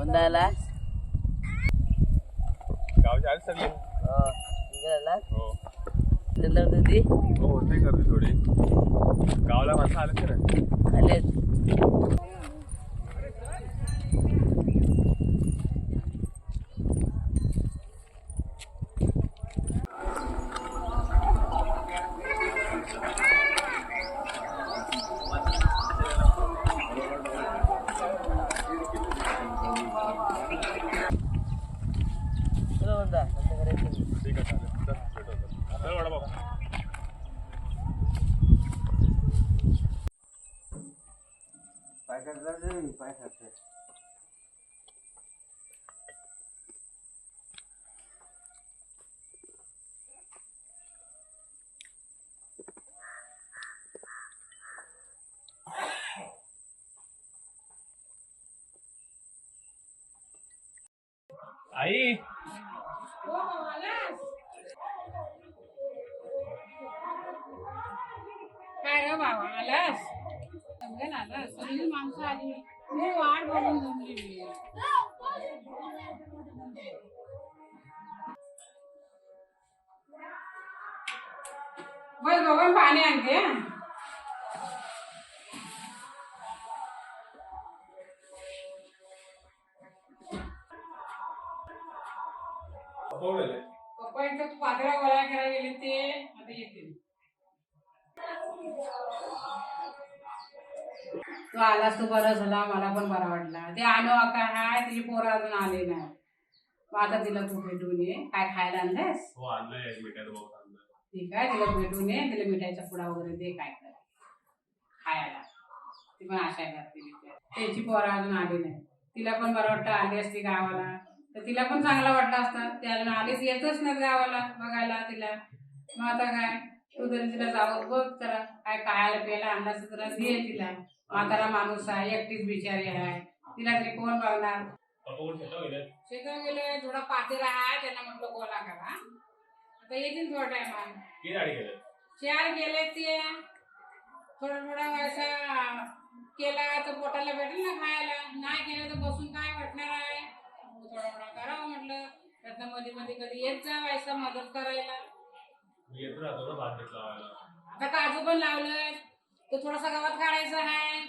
वंदाला गावच्या आली सगळी निघाला हो नंतर तुझी हो ते करते थोडी गावाला माणसं आले ना आले वंदा ठीक आहे चालेल चल भेटू आता वडापाव पाय करता पाय करता आई काय रे बाबा आलास समजेल आलास सगळी माणसं आली मी वाट बघून जमली बस बघून पाणी आणते पप्पा एकदा पातळा गोळा करायला गेले ते आता येतील तू आलास तू बरं झाला मला पण बरा वाटला ते आलो काय हाय तिची पोरं अजून आले नाही मग आता तिला तू भेटून ये काय खायला आणलंस हो आणलंय मिठाचं बॉक्स आणलंय ठीक आहे तिला भेटून ये तिला मिठाईचा पुडा वगैरे दे काय कर खायला ती पण आशा करते त्यांची पोरं अजून आली नाही तिला पण बरं वाटतं आली असती गावाला तर तिला पण चांगलं वाटलं असतं त्याला आलीच येतच नाही गावाला बघायला तिला मग आता काय तू तरी तिला जाऊ बघ जरा काय खायला प्यायला आणलास जरा दे तिला म्हातारा माणूस आहे एकटीच बिचारी आहे तिला तरी कोण बघणार शेतात गेले थोडा पातेरा आहे त्यांना म्हटलं गोळा करा आता येतील थोडा टाइम चार गेले ते थोडा असा केला तर पोटाला भेटेल ना खायला नाही केलं तर बसून काय वाटणार आहे थोडा करावं म्हटलं त्यातनं मध्ये मध्ये कधी येत जा व्हायचा मदत करायला आता काजू पण लावलंय तो थोडासा गवत काढायचा आहे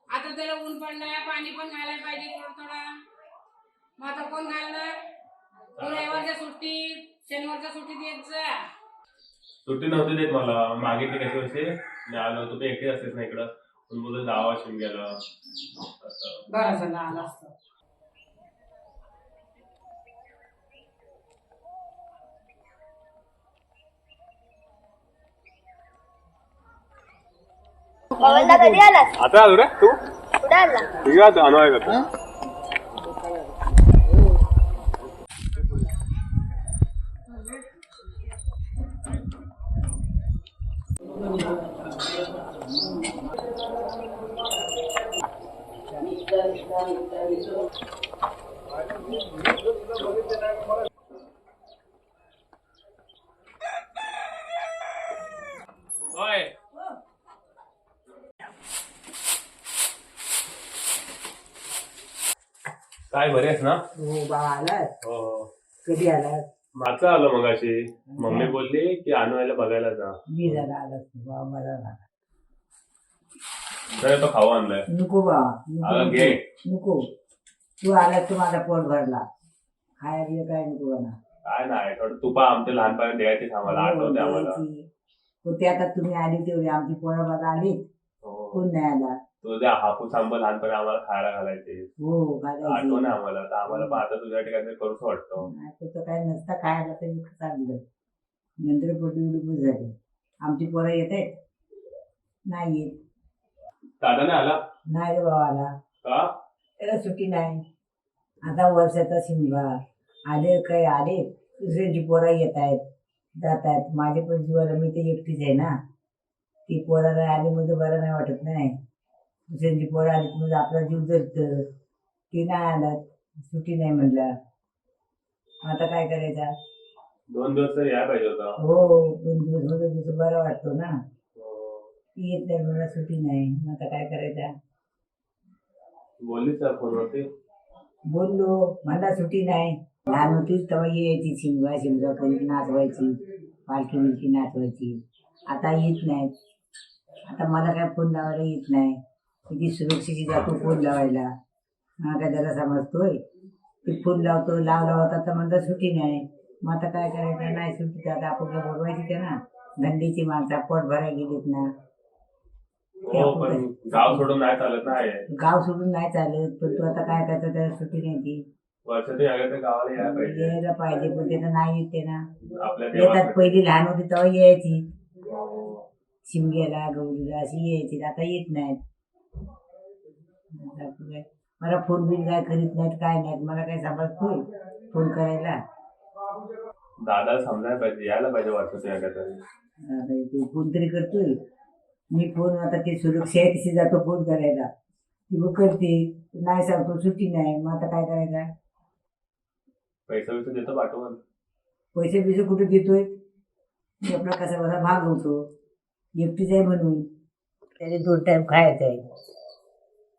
आता त्याला ऊन पडलंय पाणी पण घालायला पाहिजे थोडा मग आता कोण घालणार तू रविवारच्या सुट्टीत शनिवारच्या सुट्टीत येत जा सुट्टी नव्हती देत मला मागितली कशी वर्षी मी आलो होतो ते एकटे असतेच ना इकडं पण बोलतो जावा शिमग्याला बरं झालं आला असतं पवनदा कधी आलास? आता आलो रे तू कुठे आला? ठीक आहे अनवाय करतो होय काय बरे आहेस ना हो बा आलास हो कधी आलास माझं आलं मगाशी मम्मी बोलली की आणवायला बघायला जा मी झाला आलास बा मला ना तर तो खाऊ आणलाय नको बा अगं घे नको तू आलास तर माझा पोट भरला खायला बिया काय नको ना काय नाही थोडं तुपा आमच्या लहानपणी द्यायचीच आम्हाला आठवते आम्हाला होते आता तुम्ही आली तेवढी आमची पोरं बघा आली हो कोण नाही आला तुझ्या हापूस आंबा लहानपणी आम्हाला खायला घालायचे हो आठवण आहे आम्हाला तर आम्हाला पण आता तुझ्या ठिकाणी करूच वाटतं तो काय नसता खायला तरी चाललं नंतर पोटी उडूप झाली आमची पोरं येत आहेत नाही येत दादा नाही आला नाही रे बाबाला का त्याला सुट्टी नाही आता वर्षाचा शिमगा आले काय आले दुसऱ्यांची पोरं येत आहेत जात आहेत माझे पण जीवाला मी ते एकटीच आहे ना ती पोराला आली म्हणजे बरं नाही वाटत नाही दुसऱ्यांची पोरं आली म्हणजे आपला जीव जरतं ती नाही आला सुट्टी नाही म्हणलं आता काय करायचा 2 दिवस तर यायला पाहिजे होता हो 2 दिवस होतं तुझं बरं वाटतो ना ती येत नाही मला सुट्टी नाही मग आता काय करायचा बोललीच त्या फोनवरती बोललो मला सुट्टी नाही. लहान होतीच तेव्हा यायची शिमगा शिमगा करीत नाचवायची, पालखी बिलकी नाचवायची. आता येत नाहीत. आता मला काय फोन लावायला येत नाही. किती सुरक्षेची जातो फोन लावायला. मला काय जरा समजतोय. ते फोन लावतो लावला होता तर म्हणता सुट्टी नाही. मग आता काय करायचं, नाही सुट्टी तर आता आपल्याला बोलवायची ते ना. धंद्याची माणसं पोट भरायला गेलीत ना. हो पण गाव सोडून नाही चालत ना हे. गाव सोडून नाही चालत, पण तू आता काय करतो त्याला सुट्टी नाही ती. वर्षातून एकदा तर गावाला यायला पाहिजे. यायला पाहिजे पण ते तर नाही येते ना. आपल्या येतात देवाचं. पहिली लहान होती तेव्हा यायची. हो. शिमग्याला गौरीला अशी यायची. आता येत नाहीत. आता काय, मला फोन बिल काय करीत नाहीत काय नाहीत. मला काय समजतोय फोन करायला. दादा समजायला पाहिजे, यायला पाहिजे वर्षातून एकदा तरी. आता तू फोन तरी करतोय. मी फोन आता ते सुरक्षा आहे तशी जातो फोन करायला. ती मग करते. नाही सांगतो सुट्टी नाही. मग आता काय करायचं. पैसा बिसा देतो पाठवून. पैसे बिसे कुठे देतोय. मी आपला कसा बसा भागवतो. एकटीच आहे म्हणून. त्याचे 2 टाइम खायचं आहे.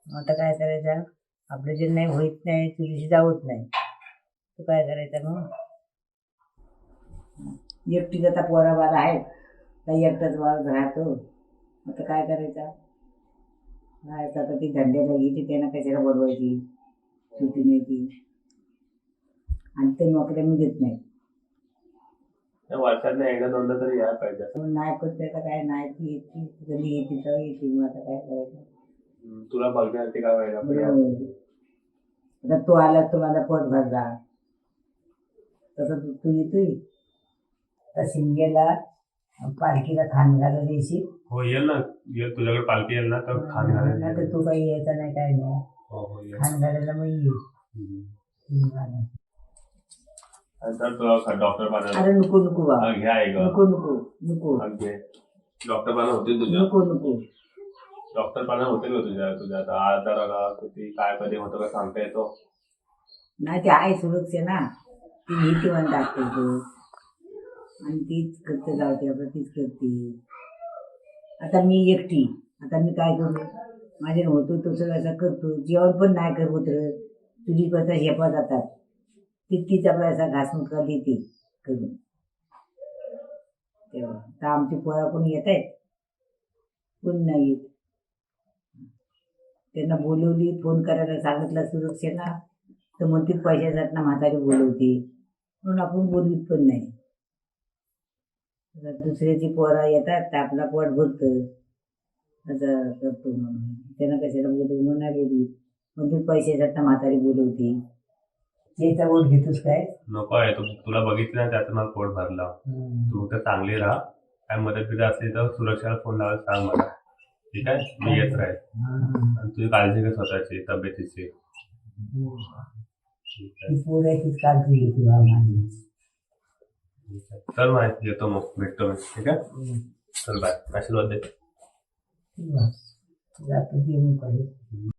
मग आता काय करायचं. आपलं जे नाही होत नाही तुझ्याशी जावत नाही. तू काय करायचं मग. एकटीच आता पोराबाला आहेत. काही एकटाच वाळत राहतो. आता काय करायचं. नाही आता ती धंद्याला गेली त्यांना कशाला बोलवायची. सुट्टी नाही ती. आणि ते नोकऱ्या मी देत नाही. वर्षात एकदा दोनदा तरी यायला पाहिजे. नाही पण त्याचं काय नाही ती येते. कधी येते तर येते. मग आता काय करायचं. तुला बघण्यासाठी काय व्हायला आता तू आला तुम्हाला पोट भरला तसं तू येतोय. तर शिमग्याला पालखीला खान घालायला येशील. हो येईल ना. येईल तुझ्याकडे पालखी येईल ना तर खान घालायला नाही तर तू काही यायचा नाही काय नाही. हो हो येईल. खान घालायला मग ये. तर तुला डॉक्टर पाहणार. अरे नको नको बाबा. घ्या एक नको नको नको घे. डॉक्टर पाहणार होतील तुझ्या. नको नको. डॉक्टर पाहणार होतील तुझ्या तुझ्या आता आजार आला किती काय कधी होतं का सांगता येतो. नाही ते आहे सुरक्षा ना. ती नीती म्हणून टाकते तू. आणि तीच करते जाते आपलं तीच करते. आता मी एकटी. आता मी काय करू. माझे होतो तो सगळं असं करतो. जेवण पण नाही करत तर तुझी करता शेपा जातात. तितकीच आपला असा घासमुटका देते करून. तेव्हा तर आमची पोरा कोणी येत आहेत. कोण नाही येत. त्यांना बोलवली फोन करायला सांगितलं सुरक्षेला तर म्हणते पैशासाठी म्हातारी बोलवते म्हणून आपण बोलवीत पण नाही. दुसऱ्याची पोरा येतात तर आपला पोट भरतं असं करतो. म्हणून त्यांना कशाला बोलवू म्हणून नाही बोलवीत. म्हणते पैशासाठी म्हातारी बोलवते. त्याचा वोट घेतोस काय. नको आहे तुला बघितलं ना त्याचं मला पोट भरला. तू तर चांगली राहा. काय मदत बिदत असली तर सुरक्षाला फोन लावायला सांग मला. ठीक आहे मी येत राहील. आणि तुझी काळजी घे स्वतःची तब्येतीची. ठीक आहे पोराचीच काळजी घेते माझी. चल माहिती येतो मग भेटतो मी. ठीक आहे चल बाय. आशीर्वाद दे. जातो ते